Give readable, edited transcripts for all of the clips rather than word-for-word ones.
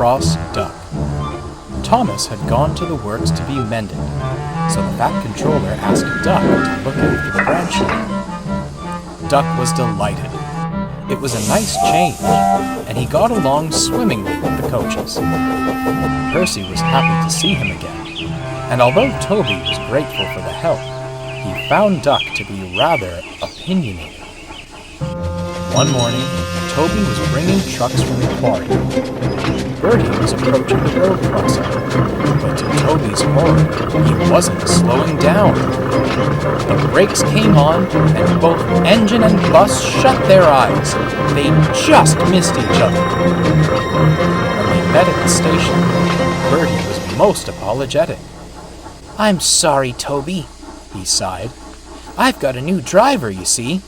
cross duck. Thomas had gone to the works to be mended, so the Fat Controller asked Duck to look after the branch line. Duck was delighted. It was a nice change, and he got along swimmingly with the coaches. Percy was happy to see him again, and although Toby was grateful for the help, he found Duck to be rather opinionated. One morning, Toby was bringing trucks from the quarry. Bertie was approaching the road crossing, but to Toby's horror, he wasn't slowing down. The brakes came on, and both engine and bus shut their eyes. They just missed each other. When they met at the station, Bertie was most apologetic. "I'm sorry, Toby," he sighed. "I've got a new driver, you see.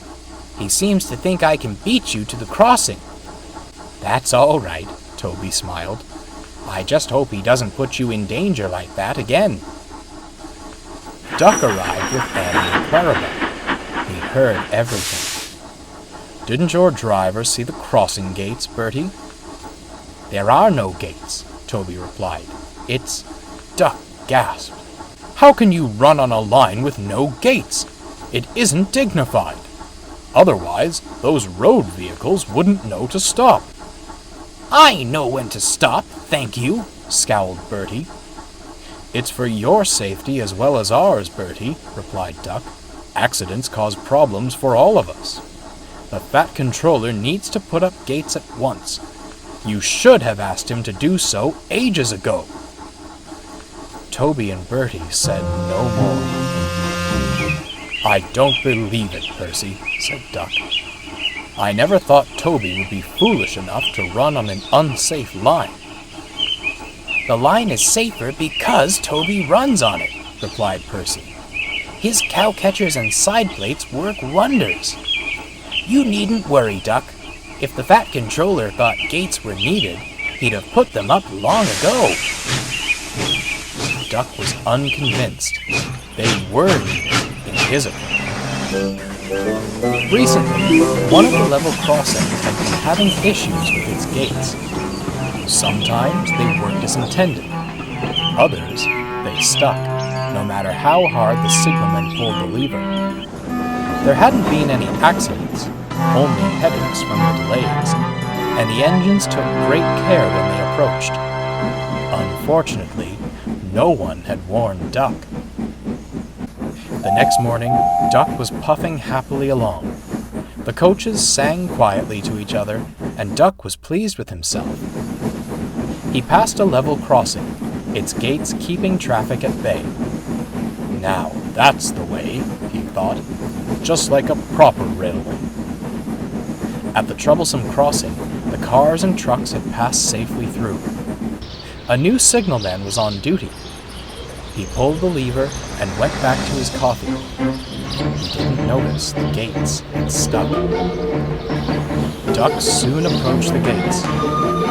He seems to think I can beat you to the crossing." "That's all right," Toby smiled. "I just hope he doesn't put you in danger like that again." Duck arrived with Annie and Clarabelle. He heard everything. "Didn't your driver see the crossing gates, Bertie?" "There are no gates," Toby replied. "It's—" Duck gasped. "How can you run on a line with no gates? It isn't dignified. Otherwise, those road vehicles wouldn't know to stop." "I know when to stop, thank you," scowled Bertie. "It's for your safety as well as ours, Bertie," replied Duck. "Accidents cause problems for all of us. The Fat Controller needs to put up gates at once. You should have asked him to do so ages ago." Toby and Bertie said no more. "I don't believe it, Percy," said Duck. "I never thought Toby would be foolish enough to run on an unsafe line." "The line is safer because Toby runs on it," replied Percy. "His cowcatchers and side plates work wonders. You needn't worry, Duck. If the Fat Controller thought gates were needed, he'd have put them up long ago." Duck was unconvinced. They were needed, in his opinion. Recently, one of the level crossings had been having issues with its gates. Sometimes they worked as intended. Others, they stuck, no matter how hard the signalman pulled the lever. There hadn't been any accidents, only headaches from the delays, and the engines took great care when they approached. Unfortunately, no one had warned Duck. The next morning, Duck was puffing happily along. The coaches sang quietly to each other, and Duck was pleased with himself. He passed a level crossing, its gates keeping traffic at bay. "Now that's the way," he thought, "just like a proper railway." At the troublesome crossing, the cars and trucks had passed safely through. A new signalman was on duty. He pulled the lever and went back to his coffee. He didn't notice the gates had stuck. Duck soon approached the gates,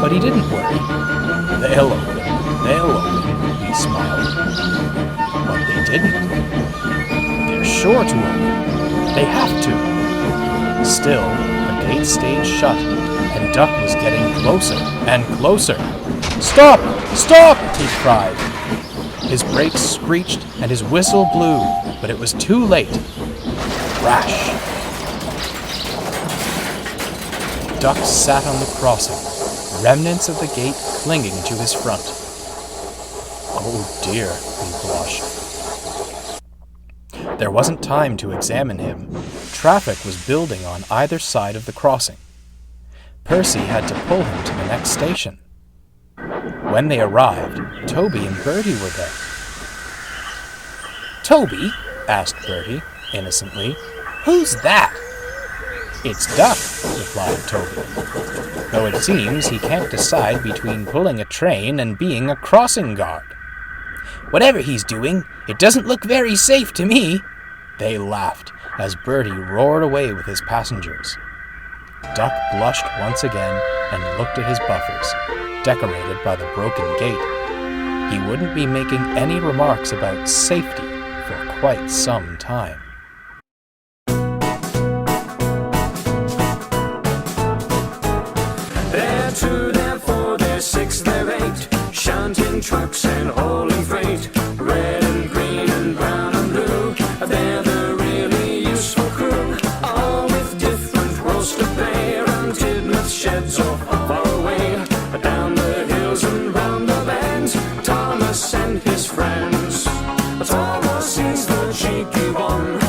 but he didn't worry. They'll open, he smiled. But they didn't. They're sure to open. They have to. Still, the gates stayed shut, and Duck was getting closer and closer. "Stop! Stop!" he cried. His brakes screeched and his whistle blew, but it was too late. Crash! Duck sat on the crossing, remnants of the gate clinging to his front. "Oh dear," he blushed. There wasn't time to examine him. Traffic was building on either side of the crossing. Percy had to pull him to the next station. When they arrived, Toby and Bertie were there. "Toby," asked Bertie, innocently, "who's that?" "It's Duck," replied Toby. "Though it seems he can't decide between pulling a train and being a crossing guard." "Whatever he's doing, it doesn't look very safe to me." They laughed as Bertie roared away with his passengers. Duck blushed once again and looked at his buffers, decorated by the broken gate. He wouldn't be making any remarks about safety for quite some time. They're true, therefore they're 6 6 they're 8, shunting trucks and hauling freight. Red and green and brown and blue, they're the really useful crew. All with different roles to play, around Tidmouth sheds or far away. Down the hills and round the bends, Thomas and his friends. Thomas is the cheeky one,